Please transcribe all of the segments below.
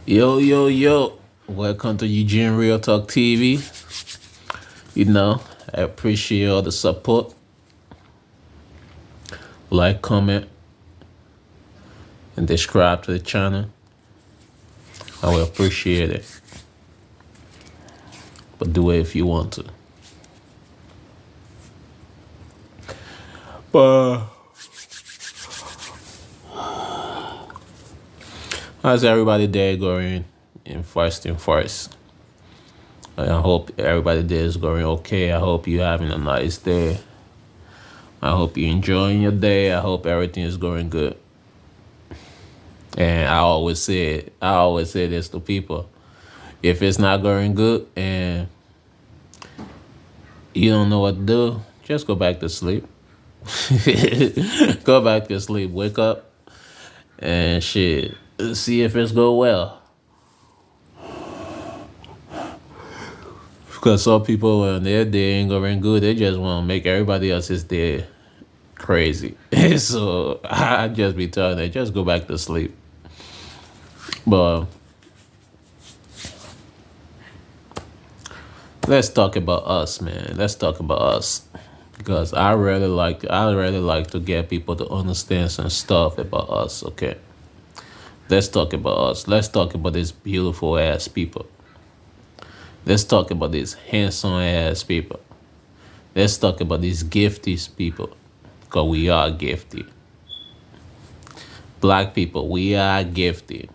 Yo, yo, yo. Welcome to Eugene Real Talk TV. You know, I appreciate all the support. Like, comment, and subscribe to the channel. I will appreciate it. But do it if you want to. But how's everybody day going in first and first? I hope everybody day is going okay. I hope you're having a nice day. I hope you're enjoying your day. I hope everything is going good. And I always say this to people. If it's not going good and you don't know what to do, just go back to sleep. Go back to sleep. Wake up and shit. See if it's go well. Because some people, when their day ain't going good, they just want to make everybody else's day crazy. So I just be telling them, just go back to sleep. But let's talk about us, man. Let's talk about us. Because I really like to get people to understand some stuff about us, okay? Let's talk about us. Let's talk about these beautiful ass people. Let's talk about these handsome ass people. Let's talk about these gifted people. Because we are gifted. Black people, we are gifted.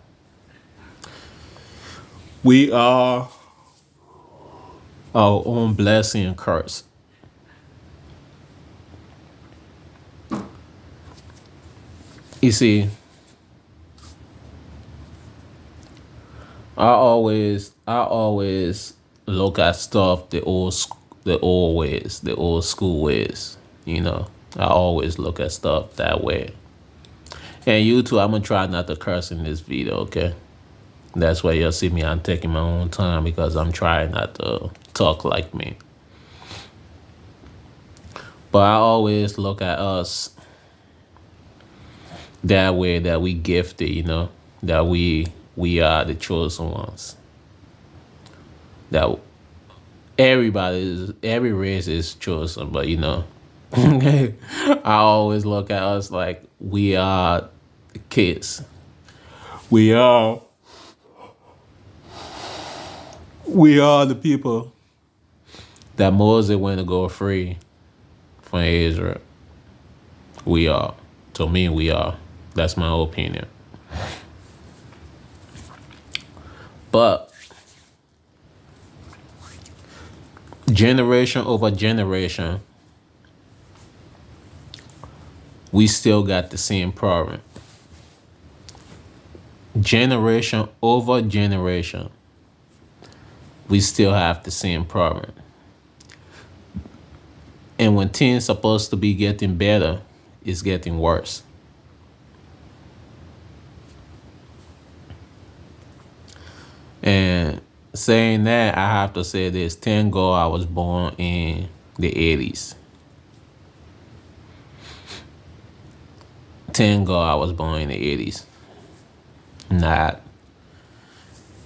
We are our own blessing and curse. You see, I always look at stuff the old ways, the old school ways. You know, I always look at stuff that way. And you too, I'm gonna try not to curse in this video, okay? That's why you'll see me. I'm taking my own time because I'm trying not to talk like me. But I always look at us that way, that we gifted, that we are the chosen ones. That every race is chosen, but I always look at us like we are the kids. We are we are the people that Moses went to go free from Israel. We are. To me, we are. That's my opinion. But generation over generation, we still got the same problem. Generation over generation, we still have the same problem. And when things supposed to be getting better, it's getting worse. And saying that, I have to say this. Thank God I was born in the 80s. Thank God I was born in the 80s.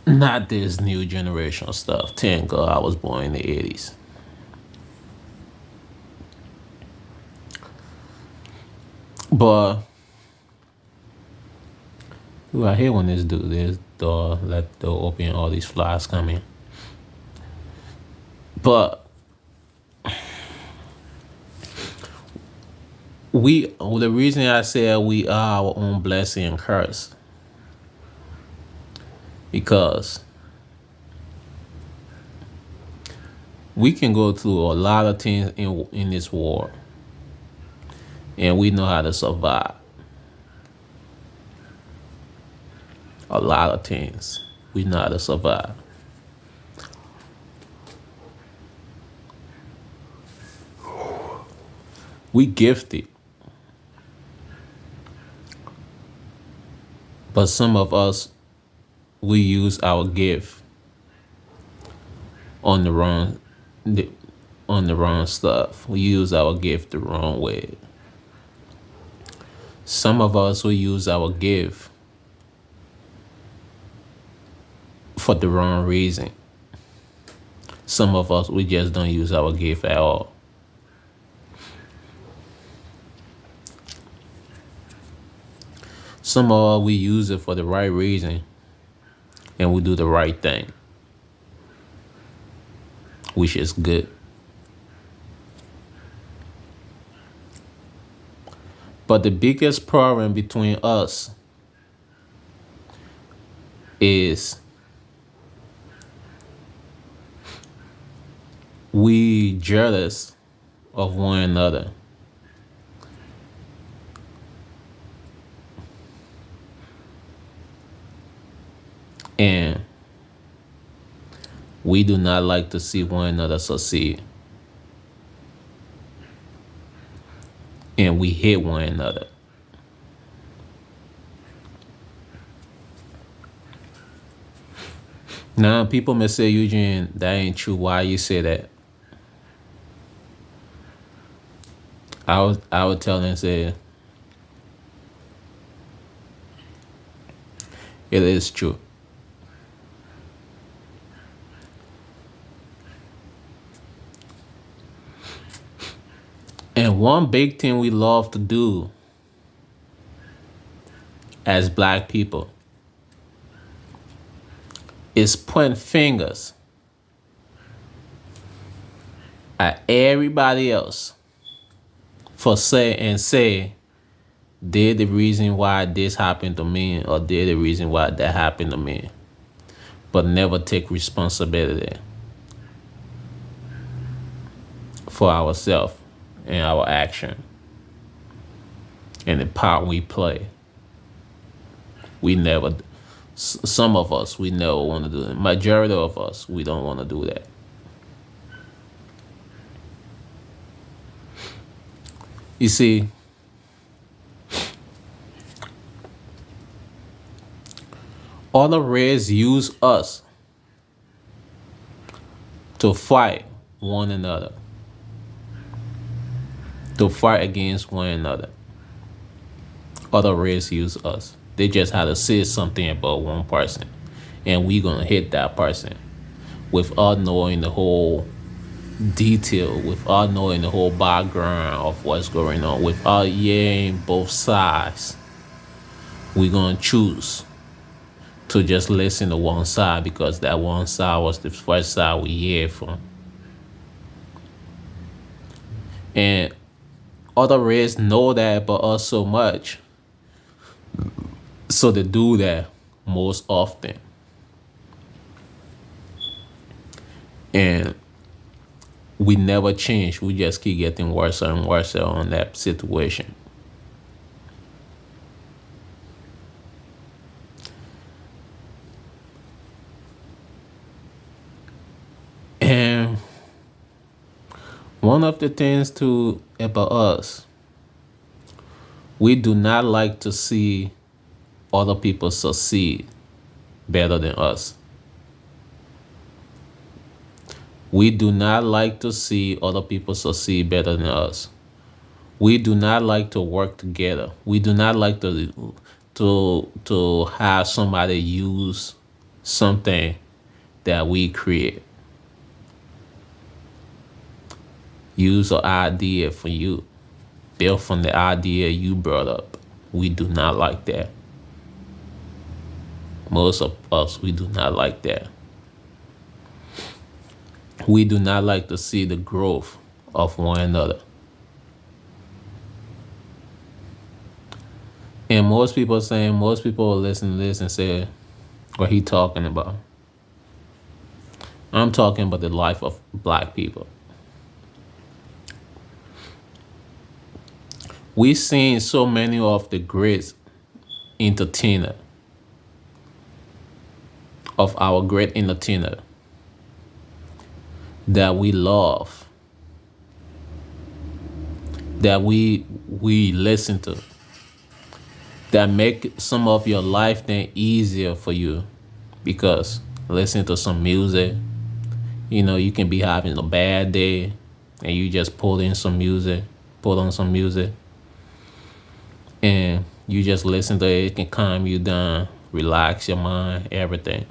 Not this new generation stuff. Thank God I was born in the 80s. But ooh, I hate when this door let the open all these flies come in. But the reason I say we are our own blessing and curse, because we can go through a lot of things in this war, and we know how to survive. A lot of things we know how to survive. We gifted, but some of us, we use our gift on the wrong on the wrong stuff. We use our gift the wrong way. Some of us will use our gift for the wrong reason. Some of us, we just don't use our gift at all. Some of us, we use it for the right reason and we do the right thing, which is good. But the biggest problem between us is we jealous of one another. And we do not like to see one another succeed. And we hate one another. Now, people may say, Eugene, that ain't true. Why you say that? I would tell them, say, it is true. And one big thing we love to do as black people is point fingers at everybody else for say they're the reason why this happened to me or they're the reason why that happened to me, but never take responsibility for ourselves and our action and the part we play. We never, some of us, we never want to do it. Majority of us, we don't want to do that. You see, other races use us to fight one another, to fight against one another. Other races use us. They just had to say something about one person, and we gonna hit that person without knowing the whole detail, without knowing the whole background of what's going on, without hearing both sides. We gonna choose to just listen to one side because that one side was the first side we hear from. And other races know that about us so much, so they do that most often. And we never change. We just keep getting worse and worse on that situation. And one of the things too about us, we do not like to see other people succeed better than us. We do not like to see other people succeed better than us. We do not like to work together. We do not like to have somebody use something that we create. Use an idea for you, built from the idea you brought up. We do not like that. Most of us, we do not like that. We do not like to see the growth of one another. And most people will listen to this and say, what he talking about? I'm talking about the life of black people. We've seen so many of the great entertainer, of our great entertainer that we love, that we listen to, that make some of your life then easier for you because listen to some music. You know, you can be having a bad day and you just put on some music, and you just listen to it. It can calm you down, relax your mind, everything.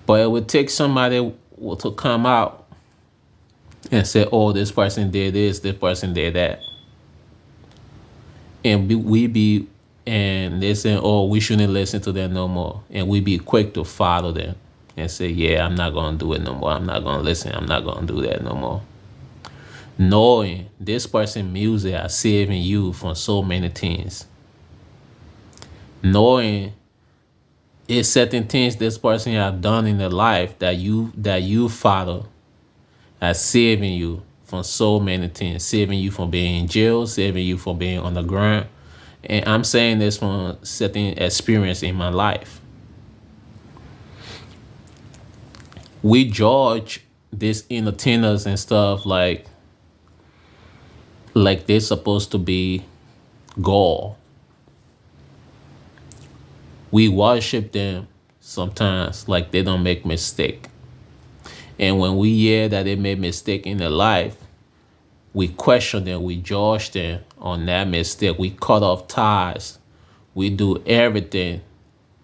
But it would take somebody to come out and say, "Oh, this person did this person did that," and we be and they say, "Oh, we shouldn't listen to them no more," and we be quick to follow them and say, "Yeah, I'm not gonna do it no more. I'm not gonna listen. I'm not gonna do that no more." Knowing this person music are saving you from so many things. Knowing it's certain things this person have done in their life that you follow as saving you from so many things, saving you from being in jail, saving you from being on the ground. And I'm saying this from certain experience in my life. We judge these entertainers and stuff like they're supposed to be God. We worship them sometimes like they don't make mistake. And when we hear that they made mistake in their life, we question them, we judge them on that mistake. We cut off ties. We do everything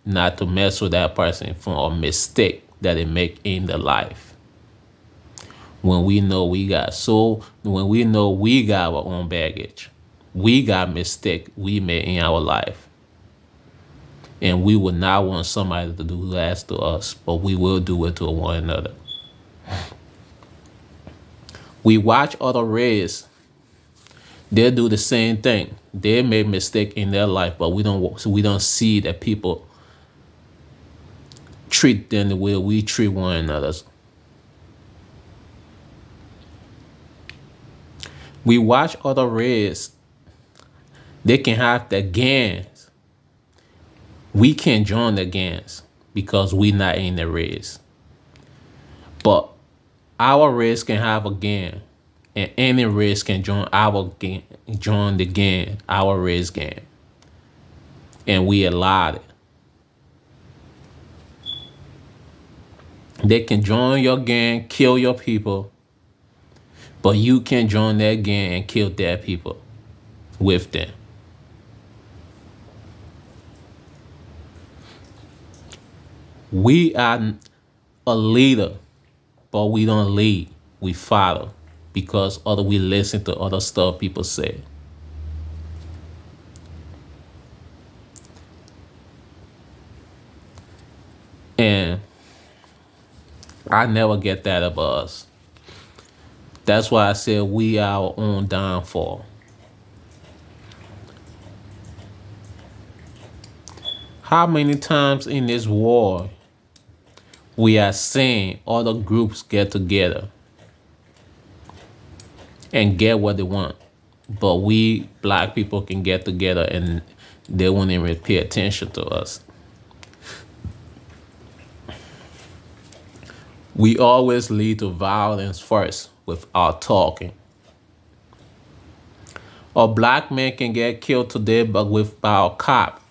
not to mess with that person from a mistake that they make in their life. When we know we got our own baggage, we got mistake we made in our life. And we would not want somebody to do that to us, but we will do it to one another. We watch other race, they do the same thing. They made mistake in their life, but we don't see that people treat them the way we treat one another. We watch other race, they can have the gangs. We can't join the gangs because we not in the race. But our race can have a gang, and any race can join our gang, join the gang, our race gang, and we allowed it. They can join your gang, kill your people, but you can join that gang and kill their people with them. We are a leader, but we don't lead. We follow because we listen to other stuff people say. And I never get that about us. That's why I said we are our own downfall. How many times in this war we are seeing other groups get together and get what they want, but we black people can get together and they won't even pay attention to us. We always lead to violence first without talking. A black man can get killed today, but without a cop.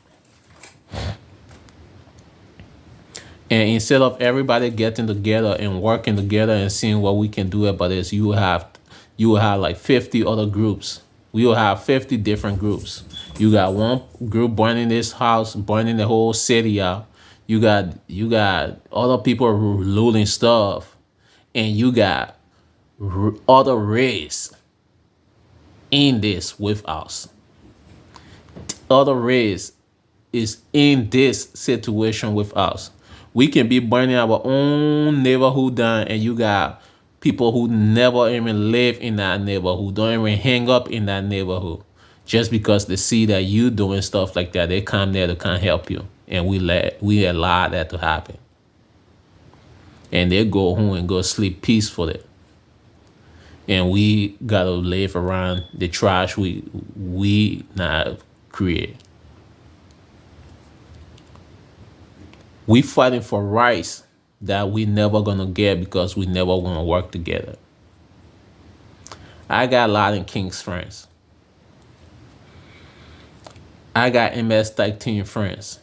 And instead of everybody getting together and working together and seeing what we can do about this, you will have like 50 other groups. We will have 50 different groups. You got one group burning this house, burning the whole city out. You got other people looting stuff, and you got other race in this with us. Other race is in this situation with us. We can be burning our own neighborhood down, and you got people who never even live in that neighborhood, don't even hang up in that neighborhood. Just because they see that you doing stuff like that, they come there to come help you. And we allow that to happen. And they go home and go sleep peacefully. And we gotta live around the trash we not create. We fighting for rights that we never gonna get because we never wanna work together. I got a lot of Kings friends. I got MS-13 friends.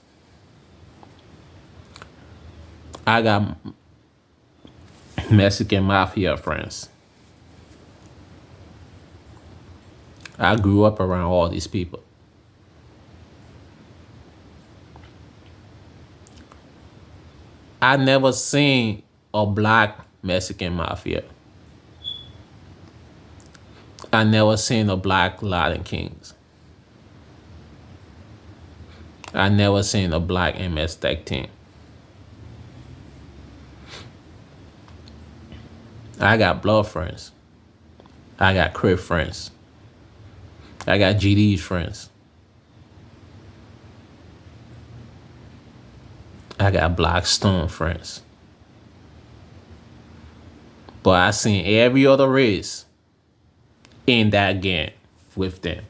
I got Mexican mafia friends. I grew up around all these people. I never seen a black Mexican mafia. I never seen a black Latin Kings. I never seen a black MS Tech team. I got blood friends. I got Crip friends. I got GD's friends. I got Black Stone friends. But I seen every other race in that gang with them.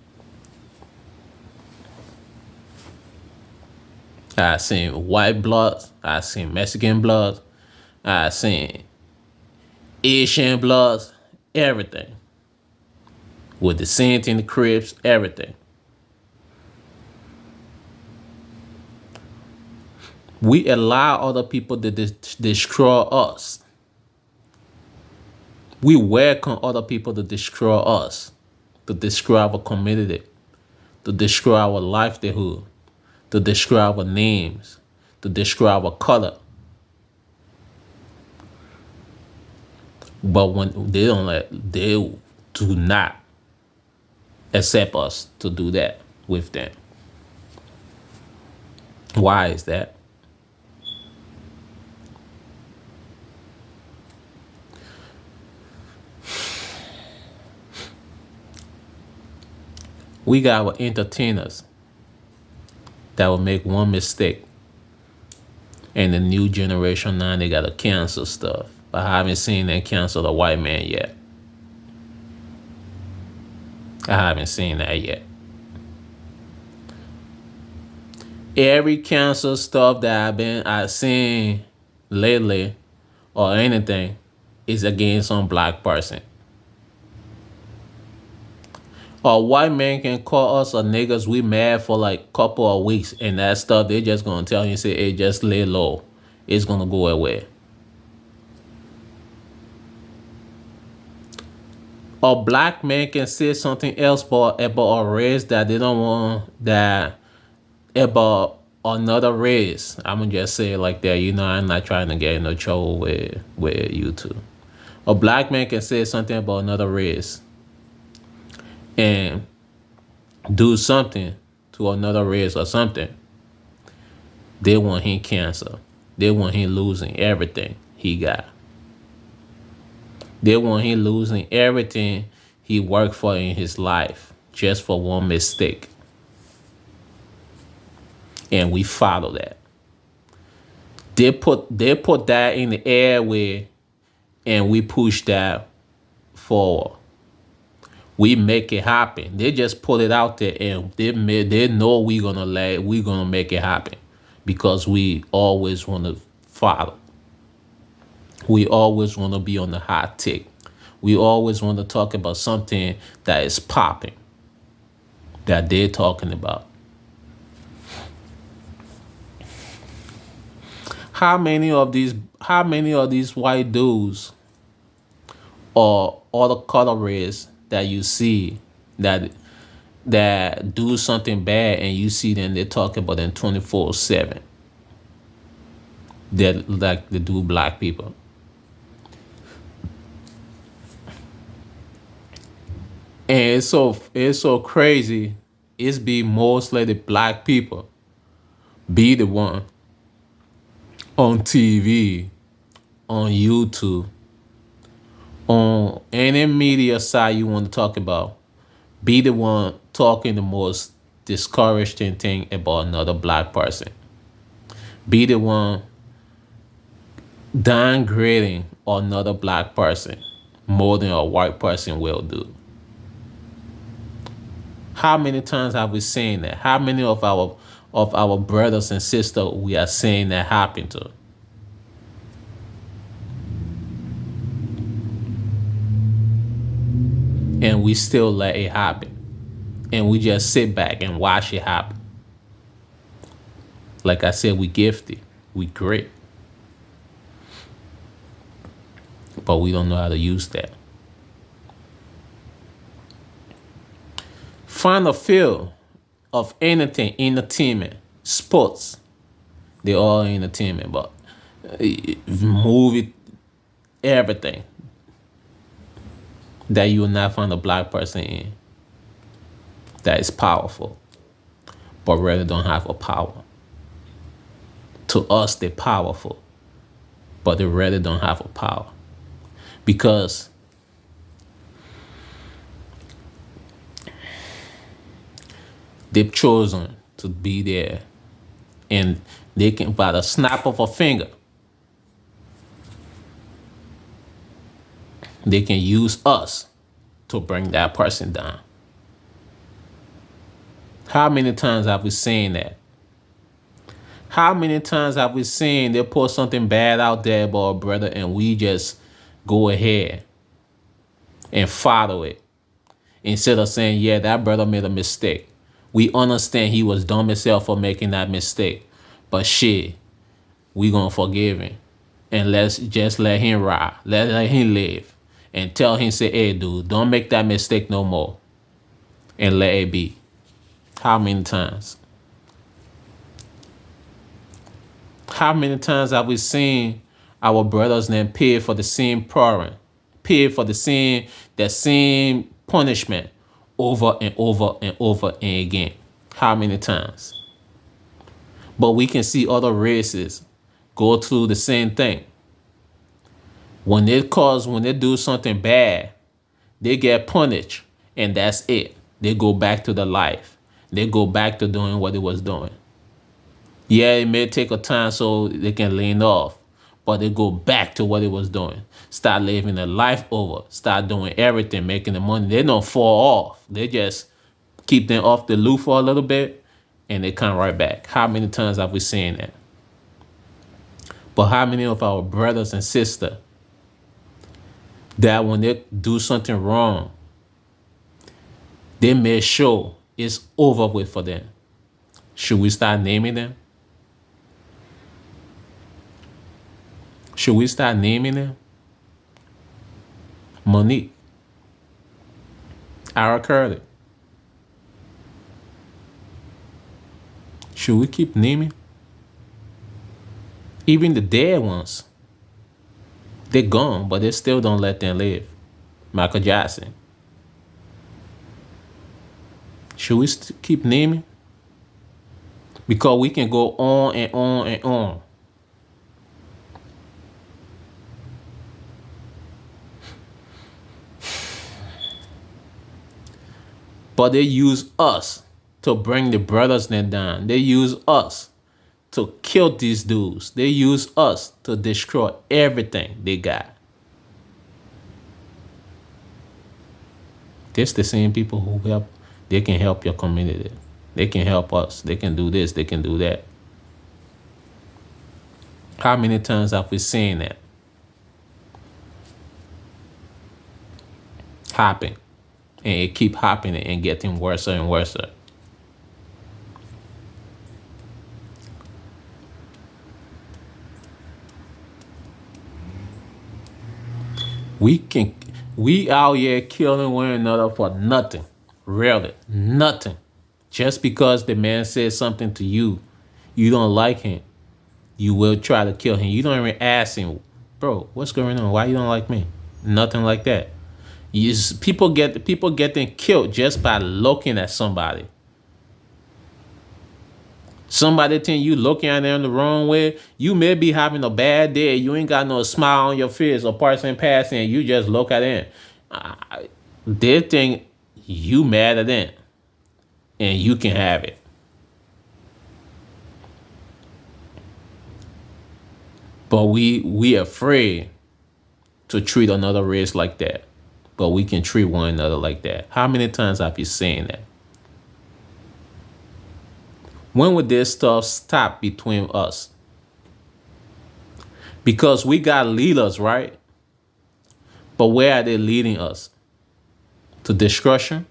I seen white blood. I seen Mexican blood. I seen Asian blood. Everything. With the Saint in the Crips, everything. We allow other people to destroy us. We welcome other people to destroy us, to destroy our community, to destroy our livelihood, to destroy our names, to destroy our color. But when they don't they do not accept us to do that with them. Why is that? We got our entertainers that will make one mistake, and the new generation now they gotta cancel stuff. But I haven't seen them cancel the white man yet. I haven't seen that yet. Every cancel stuff that I've seen lately or anything is against some black person. A white man can call us a niggas, we mad for like couple of weeks, and that stuff they just gonna tell you, say, hey, just lay low. It's gonna go away. A black man can say something else about a race that they don't want, that about another race. I'm gonna just say it like that. You know, I'm not trying to get in no trouble with you two. A black man can say something about another race and do something to another race or something. They want him cancer. They want him losing everything he got. They want him losing everything he worked for in his life just for one mistake. And we follow that. They put that in the airway, and we push that forward. We make it happen. They just put it out there, and they know we gonna make it happen, because we always want to follow. We always want to be on the hot tick. We always want to talk about something that is popping, that they're talking about. How many of these white dudes or other color race that you see that do something bad, and you see them, they talk about them 24/7, that like they do black people? And it's so crazy. It's be mostly the black people be the one on TV, on YouTube, on any media side you want to talk about, be the one talking the most discouraging thing about another black person. Be the one downgrading another black person more than a white person will do. How many times have we seen that? How many of our brothers and sisters we are seeing that happen to? And we still let it happen. And we just sit back and watch it happen. Like I said, we gifted. We great. But we don't know how to use that. Find a field of anything, entertainment, sports. They're all entertainment, but movie, everything that you will not find a black person in that is powerful, but really don't have a power. To us, they're powerful, but they really don't have a power because they've chosen to be there, and they can, by the snap of a finger, they can use us to bring that person down. How many times have we seen that? How many times have we seen they put something bad out there about a brother and we just go ahead and follow it instead of saying, yeah, that brother made a mistake. We understand he was dumb as hell for making that mistake, but shit, we gonna forgive him and let's just let him ride, let him live, and tell him, say, hey, dude, don't make that mistake no more, and let it be. How many times? How many times have we seen our brothers then pay for the same problem, pay for the same punishment over and over and over and again? How many times? But we can see other races go through the same thing. When they do something bad, they get punished, and that's it. They go back to the life. They go back to doing what they was doing. Yeah, it may take a time so they can lean off, but they go back to what they was doing. Start living their life over. Start doing everything, making the money. They don't fall off. They just keep them off the loop for a little bit, and they come right back. How many times have we seen that? But how many of our brothers and sisters that when they do something wrong, they make sure it's over with for them? Should we start naming them? Should we start naming them? Monique, Ara Curley. Should we keep naming? Even the dead ones, they're gone, but they still don't let them live. Michael Jackson. Should we keep naming? Because we can go on and on and on. But they use us to bring the brothers then down. They use us to kill these dudes. They use us to destroy everything they got. This the same people who help. They can help your community. They can help us. They can do this. They can do that. How many times have we seen that happen? And it keep happening and getting worse and worse. We out here killing one another for nothing. Really, nothing. Just because the man says something to you, you don't like him, you will try to kill him. You don't even ask him, bro, what's going on? Why you don't like me? Nothing like that. People getting killed just by looking at somebody. Somebody think you looking at them the wrong way. You may be having a bad day. You ain't got no smile on your face. A person passing, and you just look at them. They think you mad at them, and you can have it. But we afraid to treat another race like that. But we can treat one another like that. How many times have you seen that? When would this stuff stop between us? Because we got leaders, right? But where are they leading us? To destruction?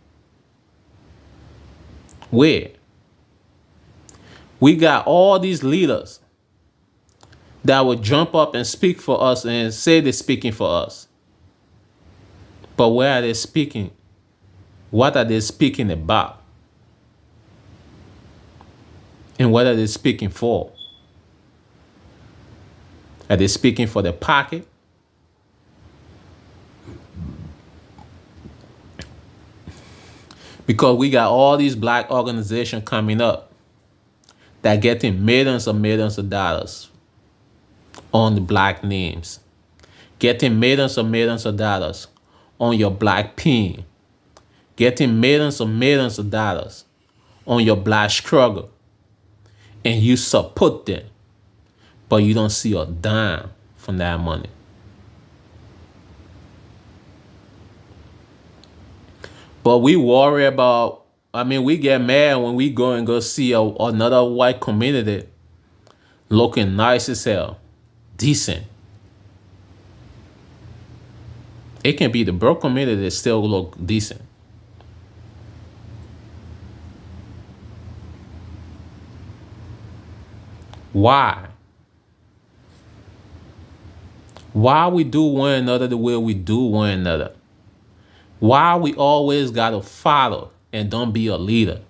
Where? We got all these leaders that would jump up and speak for us and say they're speaking for us. But where are they speaking? What are they speaking about? And what are they speaking for? Are they speaking for the pocket? Because we got all these black organizations coming up that getting millions of dollars on the black names, getting millions of dollars on your black pin, getting millions of dollars on your black struggle, and you support them, but you don't see a dime from that money. But we worry about, I mean, we get mad when we go and go see another white community looking nice as hell, decent. It can be the broke community that still look decent. Why? Why we do one another the way we do one another? Why we always gotta follow and don't be a leader?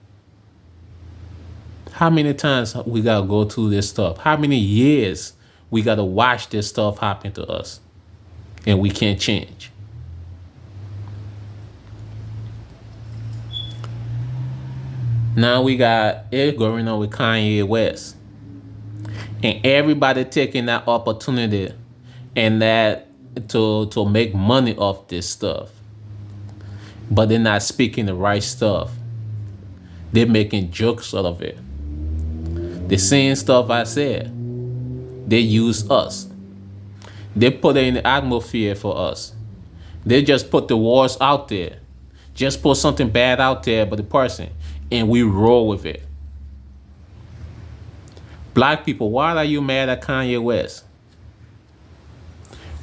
How many times we gotta go through this stuff? How many years we gotta watch this stuff happen to us and we can't change? Now we got it going on with Kanye West. And everybody taking that opportunity and that to make money off this stuff. But they're not speaking the right stuff. They're making jokes out of it. The same stuff I said. They use us. They put it in the atmosphere for us. They just put the words out there. Just put something bad out there about the person. And we roll with it. Black people, why are you mad at Kanye West?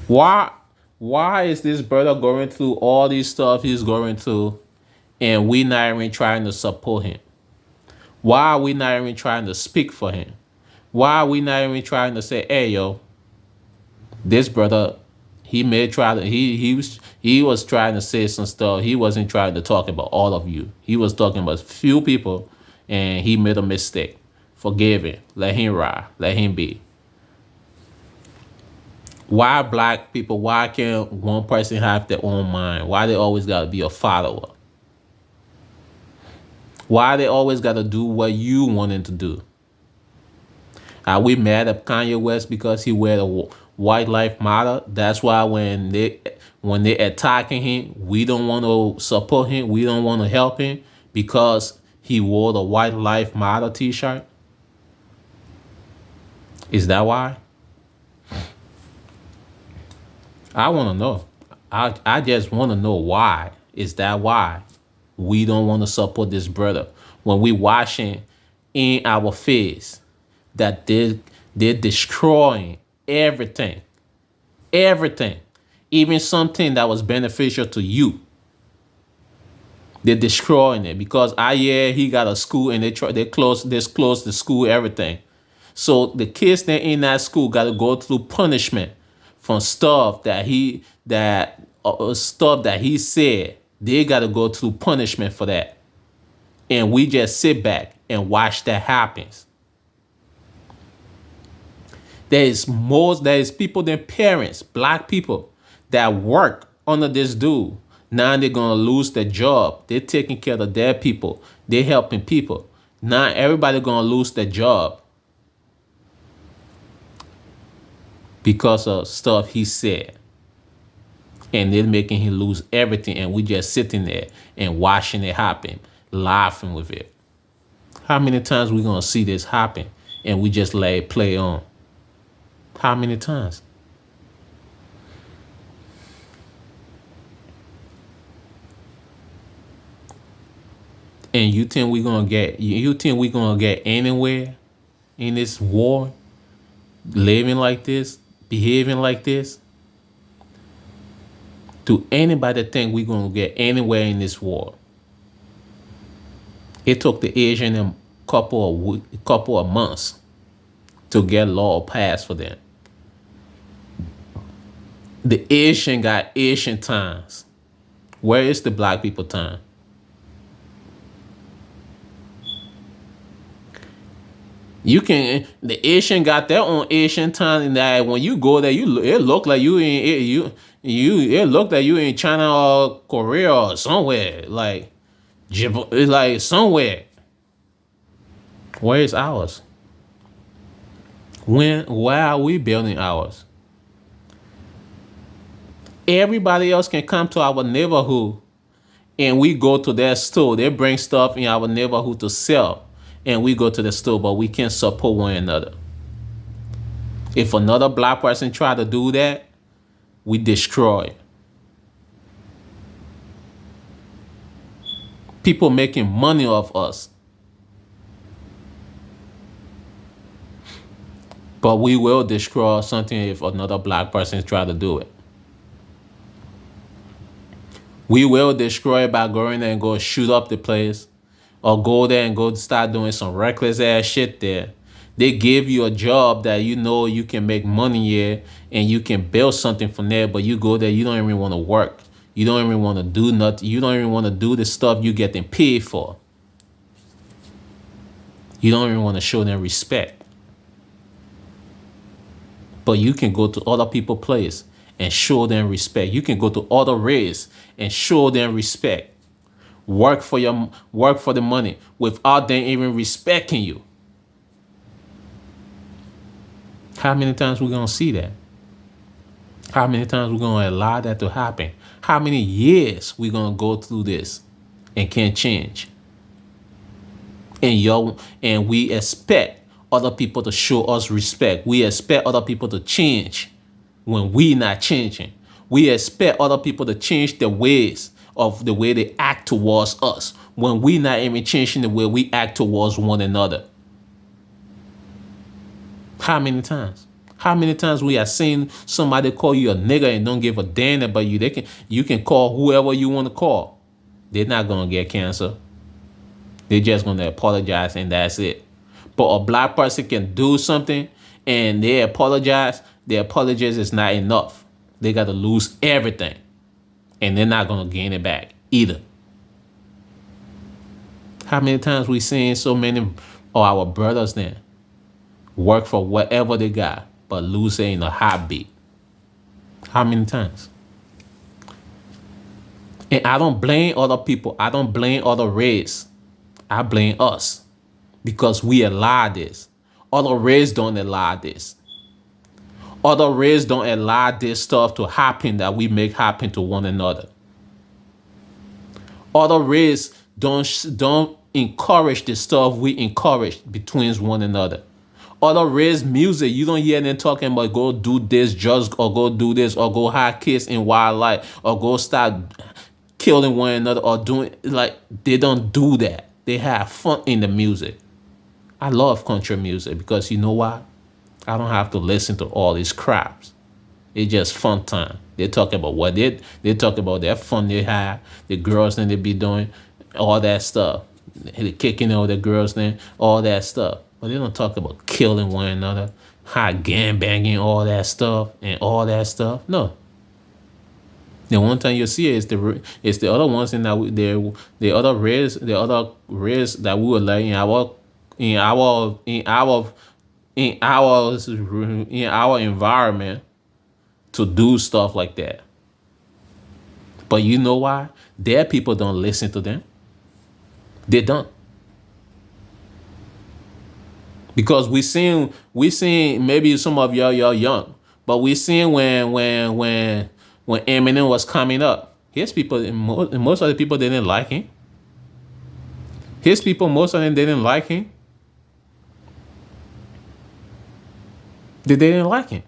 Why is this brother going through all these stuff he's going through and we not even trying to support him? Why are we not even trying to speak for him? Why are we not even trying to say, hey yo, this brother, he was trying to say some stuff. He wasn't trying to talk about all of you. He was talking about few people and he made a mistake. Forgive him. Let him ride. Let him be. Why black people, why can't one person have their own mind? Why they always gotta be a follower? Why they always gotta do what you want them to do? Are we mad at Kanye West because he wear the white life matter? That's why when they attacking him, we don't want to support him. We don't want to help him because he wore the white life matter t-shirt. Is that why? I want to know. I just want to know why. Is that why we don't want to support this brother when we watching in our face that they're destroying everything, even something that was beneficial to you. They're destroying it because he got a school and they close the school, everything. So the kids that in that school got to go through punishment from stuff that he said. They got to go through punishment for that, and we just sit back and watch that happens. There is people than parents, black people that work under this dude. Now they're gonna lose their job. They're taking care of their people. They're helping people. Now everybody gonna lose their job because of stuff he said. And they're making him lose everything, and we just sitting there and watching it happen, laughing with it. How many times we gonna see this happen and we just let it play on? How many times? And you think we gonna get anywhere in this war, living like this, behaving like this? Do anybody think we're going to get anywhere in this war? It took the Asian a couple of months to get law passed for them. The Asian got Asian times. Where is the black people time? You can the Asian got their own Asian time, and that when you go there, it look like you in it look like you in China or Korea or somewhere like it's like somewhere. Where is ours? Why are we building ours? Everybody else can come to our neighborhood and we go to their store. They bring stuff in our neighborhood to sell, and we go to the store, but we can't support one another. If another black person try to do that, we destroy. People making money off us, but we will destroy something if another black person try to do it. We will destroy it by going there and go shoot up the place, or go there and go start doing some reckless ass shit there. They give you a job that you know you can make money here and you can build something from there, but you go there, you don't even want to work. You don't even want to do nothing. You don't even want to do the stuff you getting paid for. You don't even want to show them respect. But you can go to other people's place and show them respect. You can go to other race and show them respect. Work for the money without them even respecting you. How many times we gonna see that? How many times we gonna allow that to happen? How many years we gonna go through this and can't change? And we expect other people to show us respect. We expect other people to change when we not changing. We expect other people to change their ways of the way they act towards us when we not even changing the way we act towards one another. How many times? How many times we have seen somebody call you a nigga and don't give a damn about you? You can call whoever you want to call. They're not gonna get cancer. They're just gonna apologize and that's it. But a black person can do something and they apologize. Their apologies is not enough. They gotta lose everything. And they're not gonna gain it back either. How many times we seen so many of our brothers then work for whatever they got, but lose it in a heartbeat? How many times? And I don't blame other people. I don't blame other race. I blame us because we allow this. Other race don't allow this. Other race don't allow this stuff to happen that we make happen to one another. Other race don't encourage the stuff we encourage between one another. Other race music, you don't hear them talking about go do this, just or go do this, or go have kids in wildlife, or go start killing one another, or doing like they don't do that. They have fun in the music. I love country music because you know why? I don't have to listen to all these craps. It's just fun time. They talk about what they talk about their fun they have, the girls that they be doing, all that stuff. They kicking over the girls then, all that stuff. But they don't talk about killing one another, hot gang banging, all that stuff and all that stuff. No. The one time you see it is the other ones in that the other race that we were like in our environment to do stuff like that. But you know why? Their people don't listen to them. They don't. Because we seen maybe some of y'all young, but we seen when Eminem was coming up, his people, most of the people didn't like him. His people, most of them didn't like him. They didn't like him.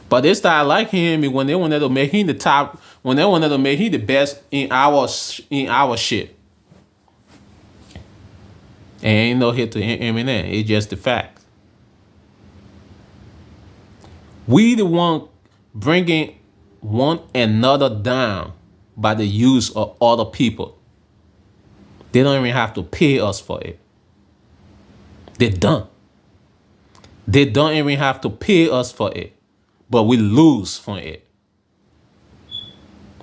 But they started liking him when they wanted to make him the top, when they wanted to make him the best in our shit. And ain't no hit to Eminem. It's just the fact. We the one bringing one another down by the use of other people. They don't even have to pay us for it. They don't. They don't even have to pay us for it. But we lose from it.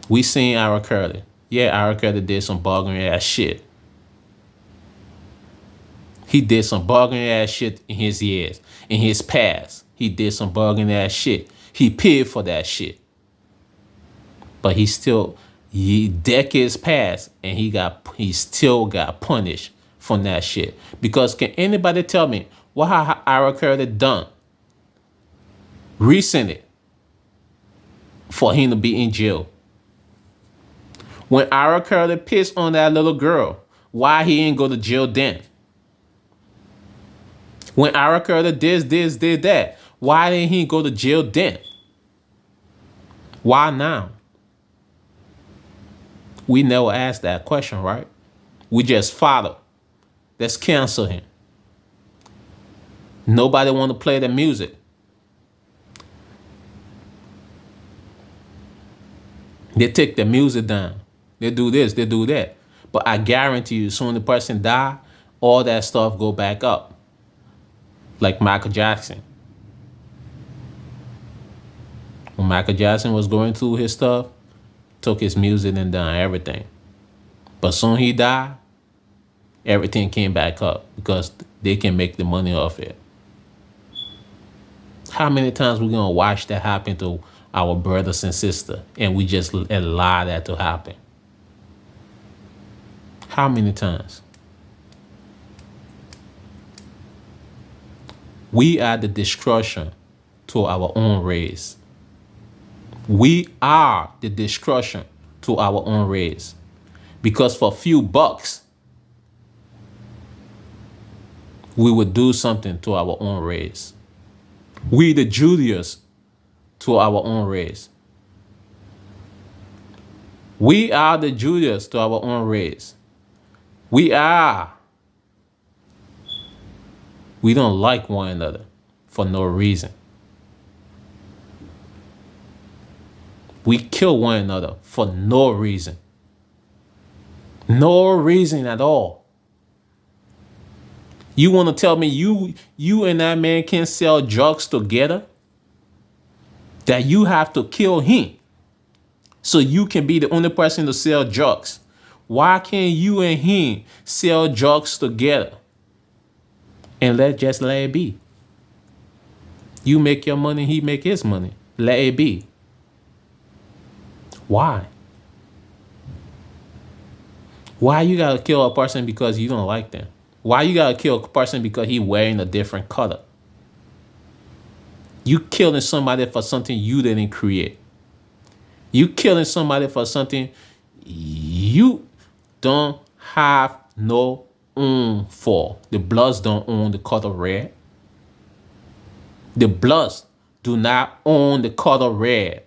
We seen R. Kelly. Yeah, R. Kelly did some bugging ass shit. He did some bugging ass shit in his years, in his past. He did some bugging ass shit. He paid for that shit. But decades passed and he still got punished from that shit. Because can anybody tell me what Ira Curry done recently for him to be in jail? When Ira Curry pissed on that little girl, why he ain't go to jail then? When Ira Curry did that, why didn't he go to jail then? Why now? We never asked that question, right? We just follow. Let's cancel him. Nobody want to play the music. They take the music down. They do this, they do that. But I guarantee you, soon the person die, all that stuff go back up. Like Michael Jackson. When Michael Jackson was going through his stuff, took his music and done everything. But soon he died, everything came back up because they can make the money off it. How many times we gonna watch that happen to our brothers and sisters and we just allow that to happen? How many times? We are the destruction to our own race. We are the destruction to our own race. Because for a few bucks, we would do something to our own race. We the Judas to our own race. We are the Judas to our own race. We are. We don't like one another for no reason. We kill one another for no reason. No reason at all. You want to tell me you and that man can sell drugs together? That you have to kill him so you can be the only person to sell drugs? Why can't you and him sell drugs together? And just let it be. You make your money, he make his money. Let it be. Why? Why you gotta kill a person because you don't like them? Why you gotta kill a person because he wearing a different color? You killing somebody for something you didn't create. You killing somebody for something you don't have no own for. The Bloods don't own the color red. The Bloods do not own the color red.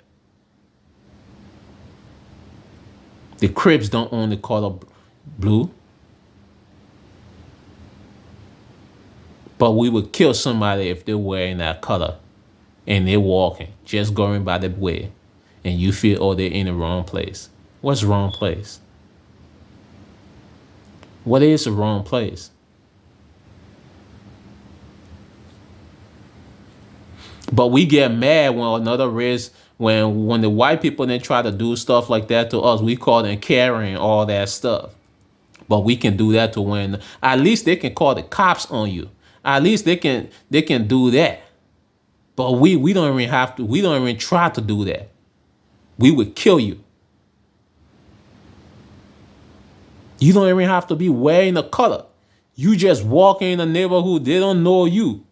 The Crips don't own the color blue. But we would kill somebody if they're wearing that color and they're walking, just going by the way, and you feel, oh, they're in the wrong place. What's the wrong place? What is the wrong place? But we get mad when another race, when the white people then try to do stuff like that to us, we call them carrying all that stuff. But we can do that to when at least they can call the cops on you. At least they can do that. But we don't even have to, we don't even try to do that. We would kill you. You don't even have to be wearing a color. You just walk in the neighborhood, they don't know you.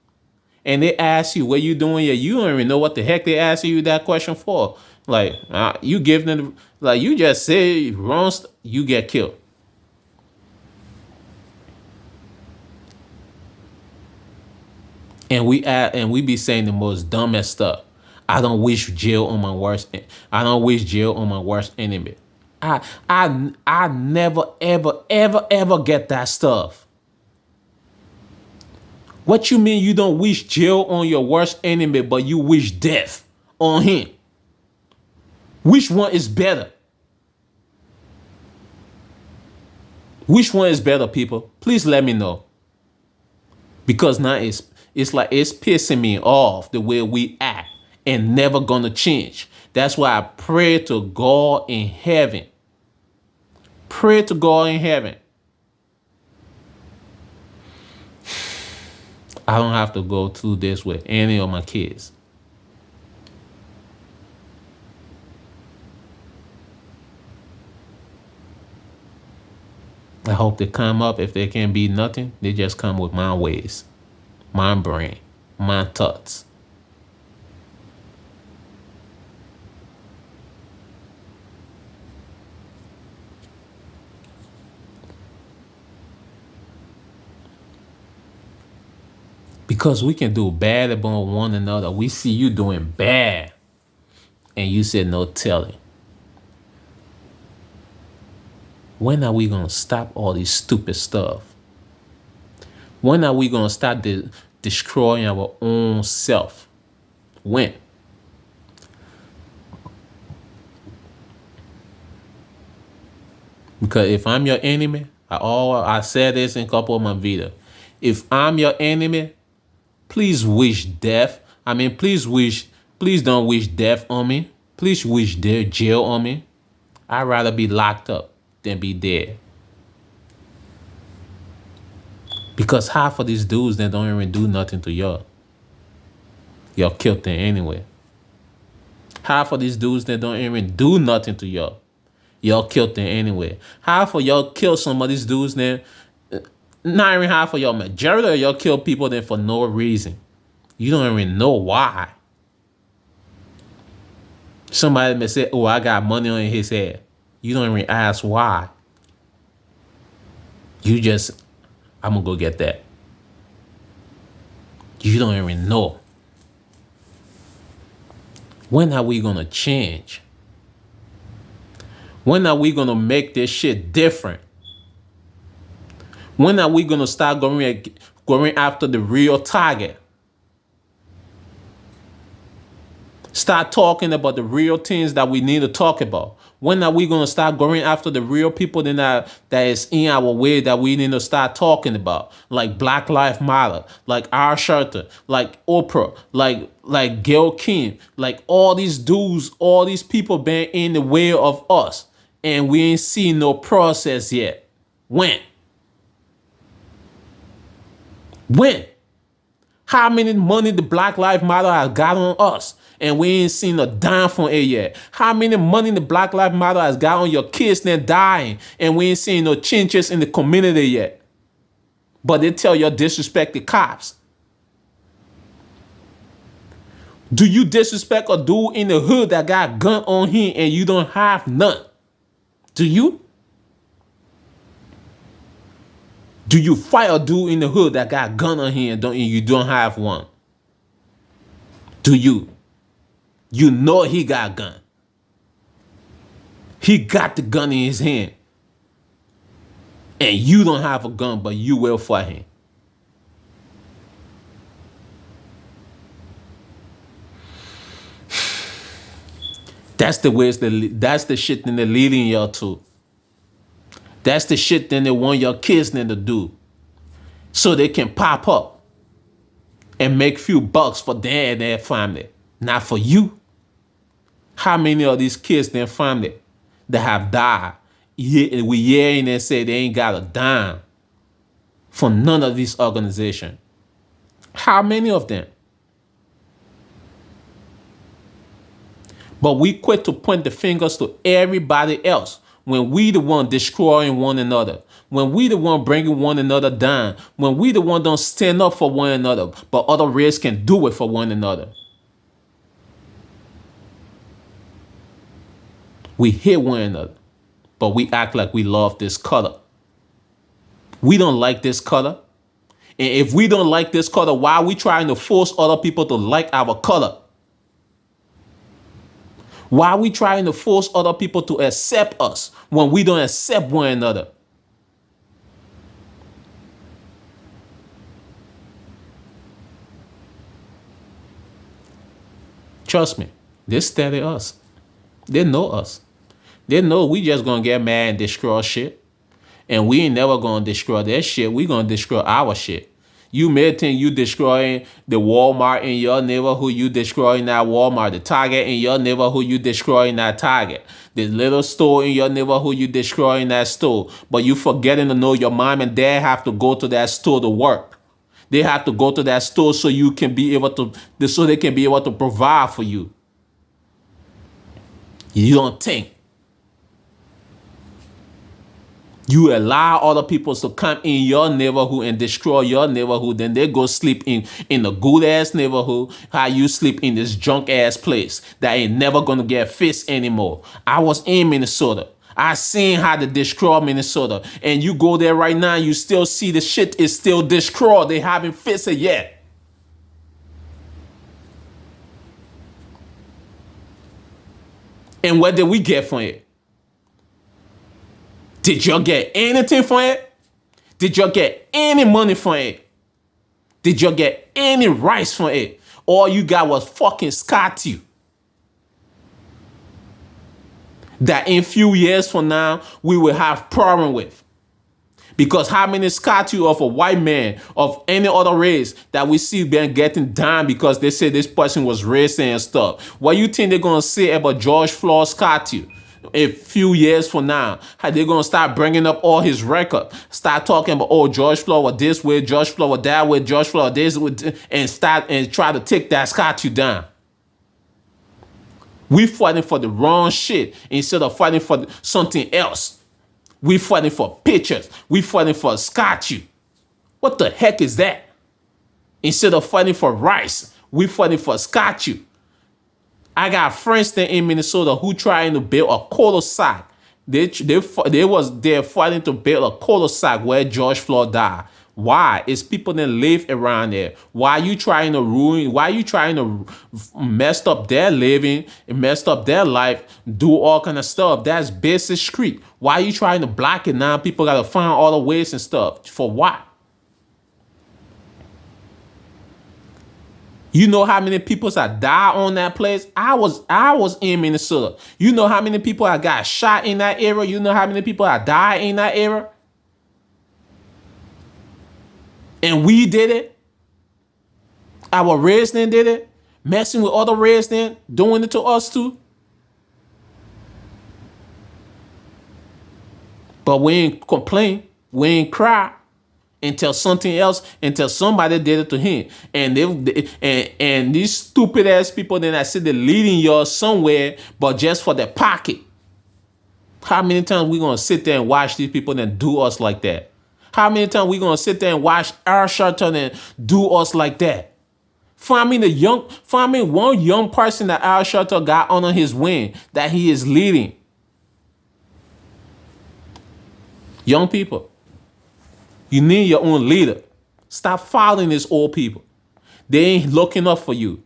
And they ask you, what you doing here? You don't even know what the heck they asking you that question for. Like, you give them, like, you just say wrong, you get killed. And we be saying the most dumbest stuff. I don't wish jail on my worst. I don't wish jail on my worst enemy. I never ever get that stuff. What you mean you don't wish jail on your worst enemy, but you wish death on him? Which one is better? Which one is better, people? Please let me know. Because now it's like it's pissing me off the way we act and never gonna change. That's why I pray to God in heaven. Pray to God in heaven. I don't have to go through this with any of my kids. I hope they come up. If they can't be nothing, they just come with my ways, my brain, my thoughts. Because we can do bad upon one another. We see you doing bad, and you said no telling. When are we gonna stop all this stupid stuff? When are we gonna start destroying our own self? When? Because if I'm your enemy, I said this in a couple of my videos. If I'm your enemy, please wish death. Please don't wish death on me. Please wish jail on me. I'd rather be locked up than be dead. Because half of these dudes that don't even do nothing to y'all killed them anyway. Half of these dudes that don't even do nothing to y'all killed them anyway. Half of y'all killed some of these dudes then. Not even half of y'all, majority of y'all kill people then for no reason. You don't even know why. Somebody may say, oh, I got money on his head. You don't even ask why. You just, I'm going to go get that. You don't even know. When are we going to change? When are we going to make this shit different? When are we going to start going after the real target? Start talking about the real things that we need to talk about. When are we going to start going after the real people that is in our way that we need to start talking about? Like Black Lives Matter, like Al Sharpton, like Oprah, like Gayle King, like all these dudes, all these people been in the way of us. And we ain't seen no process yet. When? When? How many money the Black Lives Matter has got on us? And we ain't seen a dime from it yet. How many money the Black Lives Matter has got on your kids that dying? And we ain't seen no changes in the community yet. But they tell you disrespect the cops. Do you disrespect a dude in the hood that got a gun on him and you don't have none? Do you? Do you fight a dude in the hood that got a gun on him and you don't have one? Do you? You know he got a gun. He got the gun in his hand. And you don't have a gun, but you will fight him. That's the ways that's the shit that they're leading y'all to. That's the shit that they want your kids to do. So they can pop up and make few bucks for their family. Not for you. How many of these kids, their family, that have died, we hearing them say they ain't got a dime from none of these organizations? How many of them? But we quit to point the fingers to everybody else when we the one destroying one another, when we the one bringing one another down, when we the one don't stand up for one another, but other races can do it for one another. We hate one another, but we act like we love this color. We don't like this color. And if we don't like this color, why are we trying to force other people to like our color? Why are we trying to force other people to accept us when we don't accept one another? Trust me, they study us. They know us. They know we just gonna get mad and destroy shit. And we ain't never gonna destroy their shit. We gonna destroy our shit. You may think you destroying the Walmart in your neighborhood, you destroying that Walmart. The Target in your neighborhood, you destroying that Target. The little store in your neighborhood, you destroying that store. But you forgetting to know your mom and dad have to go to that store to work. They have to go to that store so you can be able to, so they can be able to provide for you. You don't think. You allow other people to come in your neighborhood and destroy your neighborhood, then they go sleep in a good ass neighborhood. How you sleep in this junk ass place that ain't never gonna get fixed anymore. I was in Minnesota. I seen how they destroy Minnesota, and you go there right now, you still see the shit is still destroyed. They haven't fixed it yet. And what did we get from it? Did y'all get anything from it? Did y'all get any money from it? Did y'all get any rights from it? All you got was fucking statue. That in few years from now, we will have problem with. Because how many statue of a white man, of any other race that we see been getting down because they say this person was racist and stuff. What you think they're going to say about George Floyd's statue? A few years from now, how they gonna start bringing up all his record, start talking about, oh, George Floyd was this way, George Floyd was that way, George Floyd this way, and start and try to take that statue down. We fighting for the wrong shit instead of fighting for something else. We fighting for pictures. We fighting for a statue. What the heck is that? Instead of fighting for rights, we fighting for a statue. I got friends there in Minnesota who trying to build a cul-de-sac. They was there fighting to build a cul-de-sac where George Floyd died. Why? It's people that live around there. Why you trying to ruin? Why you trying to mess up their living and mess up their life? Do all kind of stuff. That's basic street. Why you trying to block it now? People gotta find all the ways and stuff. For what? You know how many people that died on that place? I was in Minnesota. You know how many people I got shot in that area? You know how many people I died in that area? And we did it. Our resident did it. Messing with other residents, doing it to us too. But we ain't complain. We ain't cry. Until something else, until somebody did it to him, and these stupid ass people then I said they're leading y'all somewhere, but just for their pocket. How many times we gonna sit there and watch these people then do us like that? How many times we gonna sit there and watch Al Sharpton and do us like that? Find me one young person that Al Sharpton got under his wing that he is leading. Young people. You need your own leader. Stop following these old people. They ain't looking up for you.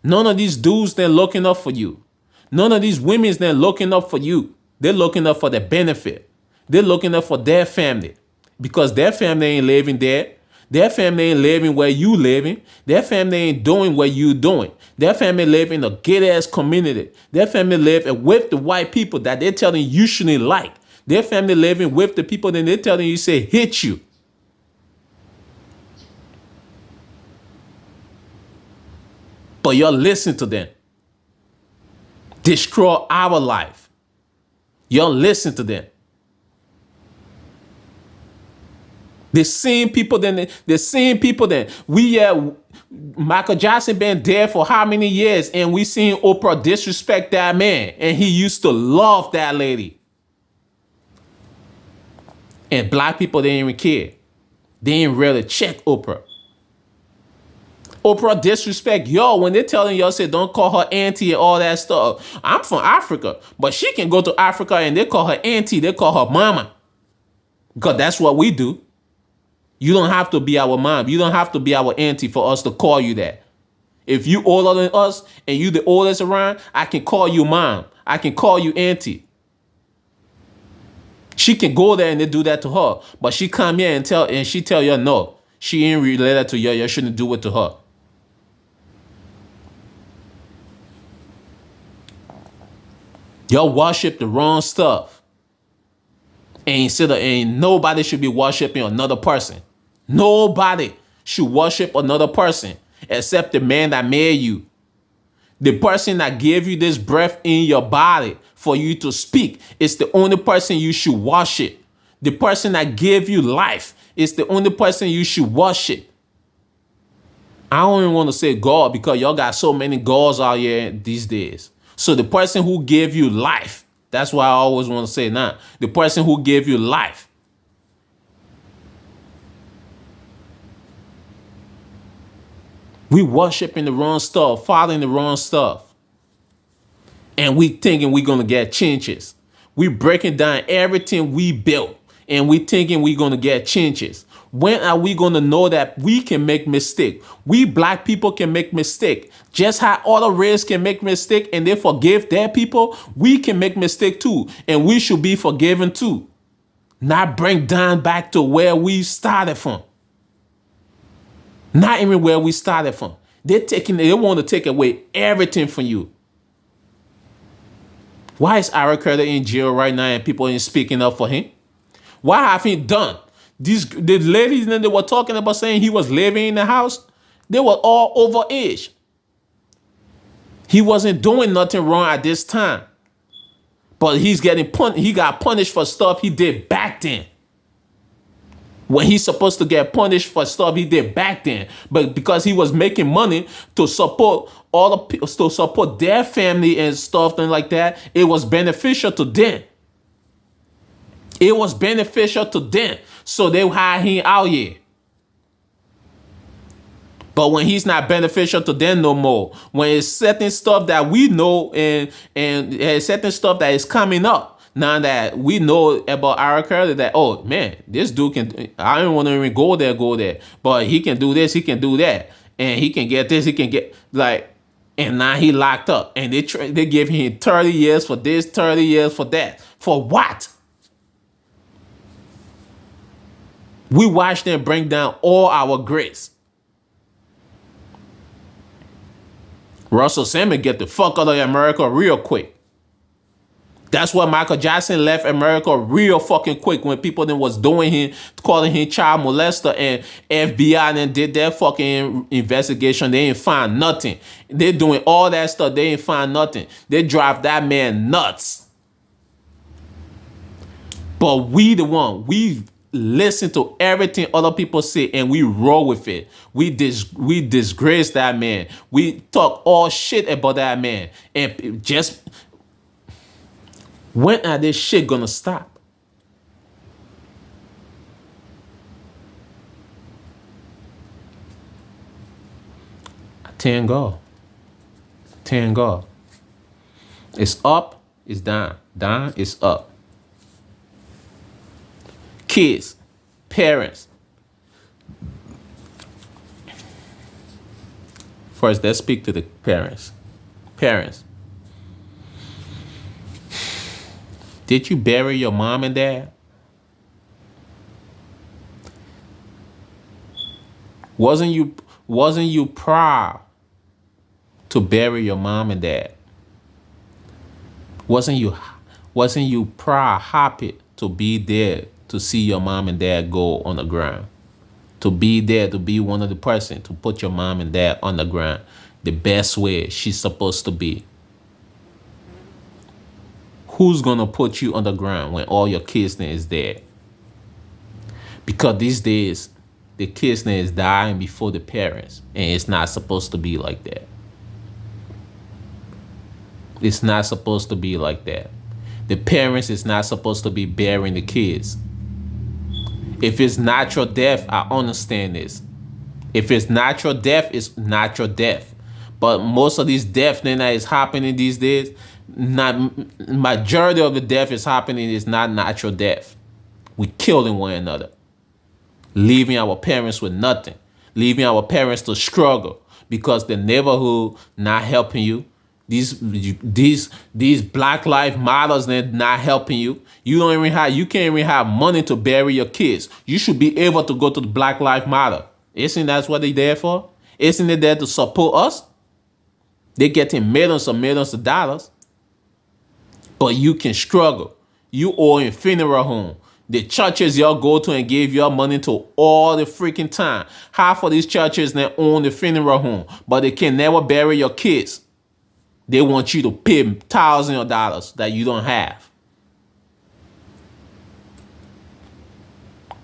None of these dudes, they're looking up for you. None of these women, they're looking up for you. They're looking up for their benefit. They're looking up for their family. Because their family ain't living there. Their family ain't living where you living. Their family ain't doing what you doing. Their family live in a gay-ass community. Their family live with the white people that they're telling you shouldn't like. Their family living with the people that they're telling you say hit you. But y'all listen to them. Destroy our life. Y'all listen to them. The same people then, Michael Jackson been dead for how many years, and we seen Oprah disrespect that man, and he used to love that lady. And black people, they didn't even care. They didn't really check Oprah. Oprah disrespect y'all when they're telling y'all, say, don't call her auntie and all that stuff. I'm from Africa, but she can go to Africa and they call her auntie, they call her mama. Because that's what we do. You don't have to be our mom. You don't have to be our auntie for us to call you that. If you older than us and you the oldest around, I can call you mom. I can call you auntie. She can go there and they do that to her. But she come here and she tell you, no, she ain't related to you. You shouldn't do it to her. Y'all worship the wrong stuff. And nobody should be worshiping another person. Nobody should worship another person except the man that made you. The person that gave you this breath in your body for you to speak is the only person you should worship. The person that gave you life is the only person you should worship. I don't even want to say God because y'all got so many gods out here these days. So the person who gave you life, that's why I always want to say now, the person who gave you life. We worshiping the wrong stuff, following the wrong stuff. And we thinking we gonna get changes. We breaking down everything we built and we thinking we gonna get changes. When are we gonna know that we can make mistake? We black people can make mistake. Just how other race can make mistake and they forgive their people, we can make mistake too. And we should be forgiven too. Not bring down back to where we started from. Not even where we started from. They want to take away everything from you. Why is Eric Carter in jail right now and people ain't speaking up for him? What have he done? The ladies that they were talking about saying he was living in the house, they were all over age. He wasn't doing nothing wrong at this time. But he's getting he got punished for stuff he did back then. When he's supposed to get punished for stuff he did back then. But because he was making money to support all the people, to support their family and stuff and like that, it was beneficial to them. It was beneficial to them. So they hired him out here. But when he's not beneficial to them no more, when it's certain stuff that we know and certain stuff that is coming up, now that we know about Eric Curley, that, oh man, this dude can, I don't want to even go there, but he can do this, he can do that, and he can get this, he can get, like, and now he locked up, and they give him 30 years for this, 30 years for that. For what? We watch them bring down all our grace. Russell Simmons get the fuck out of America real quick. That's why Michael Jackson left America real fucking quick when people then was doing him, calling him child molester, and FBI then did their fucking investigation. They ain't find nothing. They doing all that stuff. They ain't find nothing. They drive that man nuts. But we listen to everything other people say and we roll with it. We disgrace that man. We talk all shit about that man. And just, when are this shit gonna stop? Thank God. Thank God. It's up, it's down. Down, it's up. Kids, parents. First, let's speak to the parents. Parents. Did you bury your mom and dad? Wasn't you proud to bury your mom and dad? Wasn't you proud, happy to be there to see your mom and dad go on the ground? To be there, to be one of the person to put your mom and dad on the ground the best way she's supposed to be. Who's gonna put you on the ground when all your kids is there? Because these days, the kids is dying before the parents, and it's not supposed to be like that. It's not supposed to be like that. The parents is not supposed to be burying the kids. If it's natural death, I understand this. If it's natural death, it's natural death. But most of these deaths that is happening these days, majority of the death is happening is not natural death. We killing one another, leaving our parents with nothing, leaving our parents to struggle because the neighborhood not helping you. These Black Lives Matters, they're not helping you. You can't even have money to bury your kids. You should be able to go to the Black Lives Matter. Isn't that what they're there for? Isn't it there to support us? They're getting millions of dollars. But you can struggle. You owe a funeral home. The churches y'all go to and give your money to all the freaking time. Half of these churches that own the funeral home, but they can never bury your kids. They want you to pay thousands of dollars that you don't have.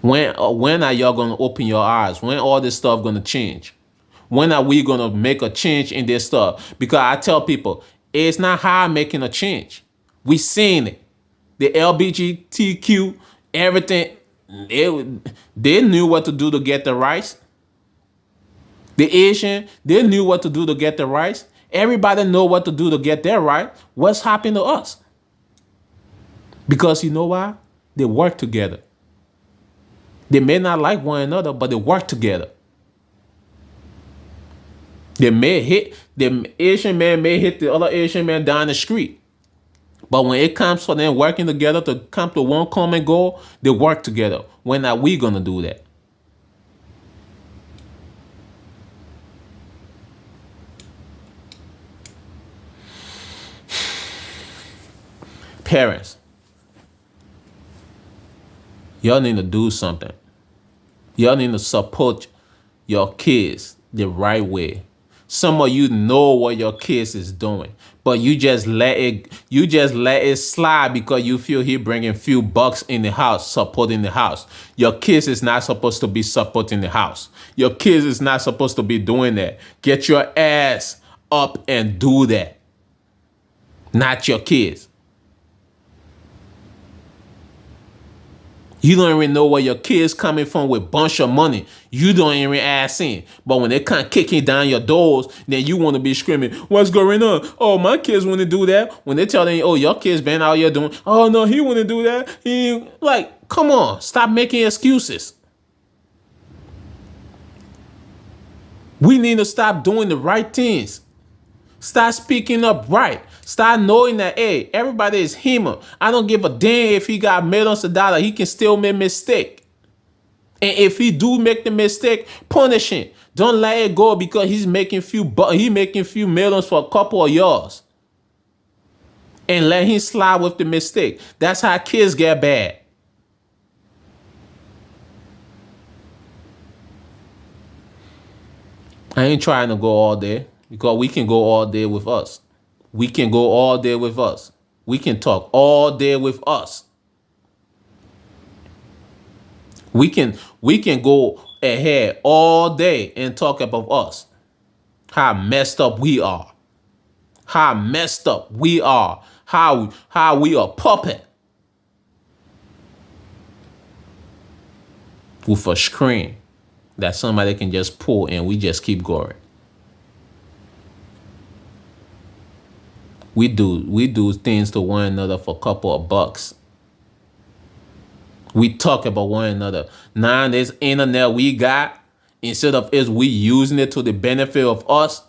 When are y'all going to open your eyes? When all this stuff going to change? When are we gonna make a change in this stuff? Because I tell people, it's not hard making a change. We seen it. The LGBTQ, everything, they knew what to do to get the rights. The Asian, they knew what to do to get the rights. Everybody know what to do to get their right. What's happening to us? Because you know why? They work together. They may not like one another, but they work together. The Asian man may hit the other Asian man down the street. But when it comes for them working together to come to one common goal, they work together. When are we gonna do that? Parents, y'all need to do something. Y'all need to support your kids the right way. Some of you know what your kids is doing, but you just let it slide because you feel he bringing few bucks in the house, supporting the house. Your kids is not supposed to be supporting the house. Your kids is not supposed to be doing that. Get your ass up and do that. Not your kids. You don't even know where your kids coming from with bunch of money. You don't even ask in. But when they come kicking down your doors, then you want to be screaming, what's going on? Oh, my kids want to do that. When they tell them, oh, your kids been out here doing, oh, no, he want to do that. Like, come on, stop making excuses. We need to stop doing the right things. Start speaking up right. Start knowing that, hey, everybody is human. I don't give a damn if he got millions of dollars. He can still make mistake. And if he do make the mistake, punish him. Don't let it go because he's making few millions for a couple of years. And let him slide with the mistake. That's how kids get bad. I ain't trying to go all day because we can go all day with us. We can go all day with us. We can talk all day with us. We can go ahead all day and talk about us. How messed up we are. How messed up we are. How we are puppet with a screen that somebody can just pull and we just keep going. We do things to one another for a couple of bucks. We talk about one another. Now this internet we got, instead of us we using it to the benefit of us,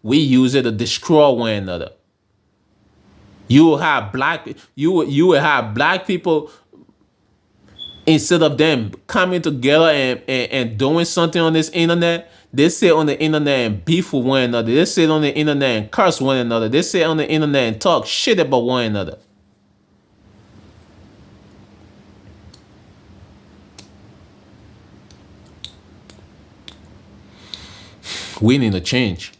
we use it to destroy one another. You will have black people, instead of them coming together and doing something on this internet, they sit on the internet and beef with one another. They sit on the internet and curse one another. They sit on the internet and talk shit about one another. We need a change.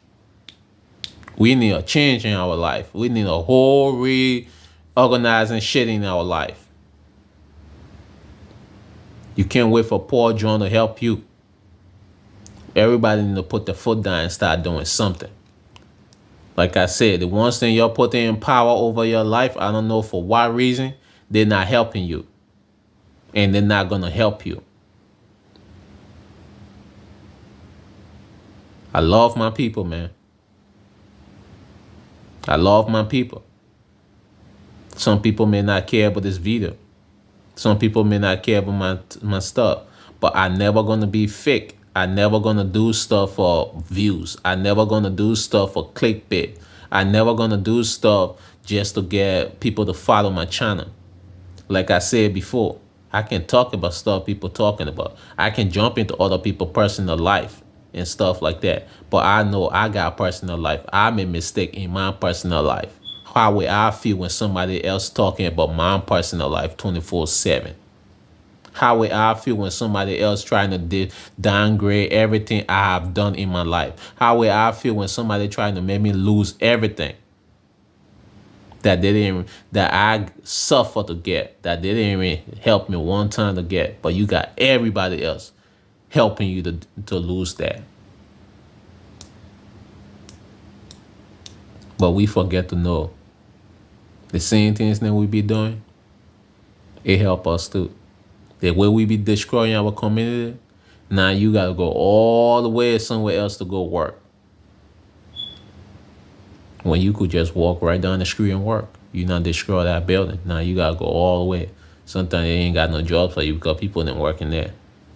We need a change in our life. We need a whole reorganizing shit in our life. You can't wait for Paul John to help you. Everybody need to put their foot down and start doing something. Like I said, the ones thing you're putting in power over your life, I don't know for what reason, they're not helping you. And they're not going to help you. I love my people, man. I love my people. Some people may not care about this video. Some people may not care about my stuff. But I'm never going to be fake. I'm never going to do stuff for views. I'm never going to do stuff for clickbait. I'm never going to do stuff just to get people to follow my channel. Like I said before, I can talk about stuff people talking about. I can jump into other people's personal life and stuff like that. But I know I got personal life. I made mistake in my personal life. How will I feel when somebody else talking about my personal life 24/7? How will I feel when somebody else trying to downgrade everything I have done in my life? How will I feel when somebody trying to make me lose everything that I suffer to get, that they didn't even help me one time to get, but you got everybody else helping you to lose that. But we forget to know the same things that we be doing, it help us too. The way we be destroying our community, now you gotta go all the way somewhere else to go work. When you could just walk right down the street and work. You not destroy that building. Now you gotta go all the way. Sometimes they ain't got no jobs for you because people ain't working there.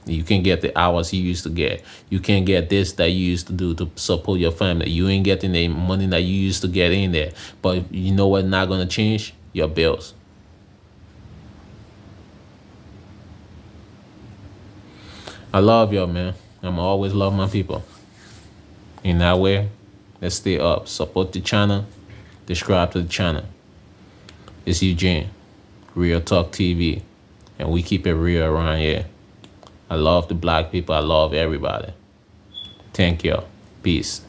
You can't get the hours you used to get. You can't get this that you used to do to support your family. You ain't getting the money that you used to get in there. But you know what not gonna change? Your bills. I love y'all, man. I'm always love my people. In that way, let's stay up. Support the channel. Subscribe to the channel. It's Eugene, Real Talk TV, and we keep it real around here. I love the black people. I love everybody. Thank y'all. Peace.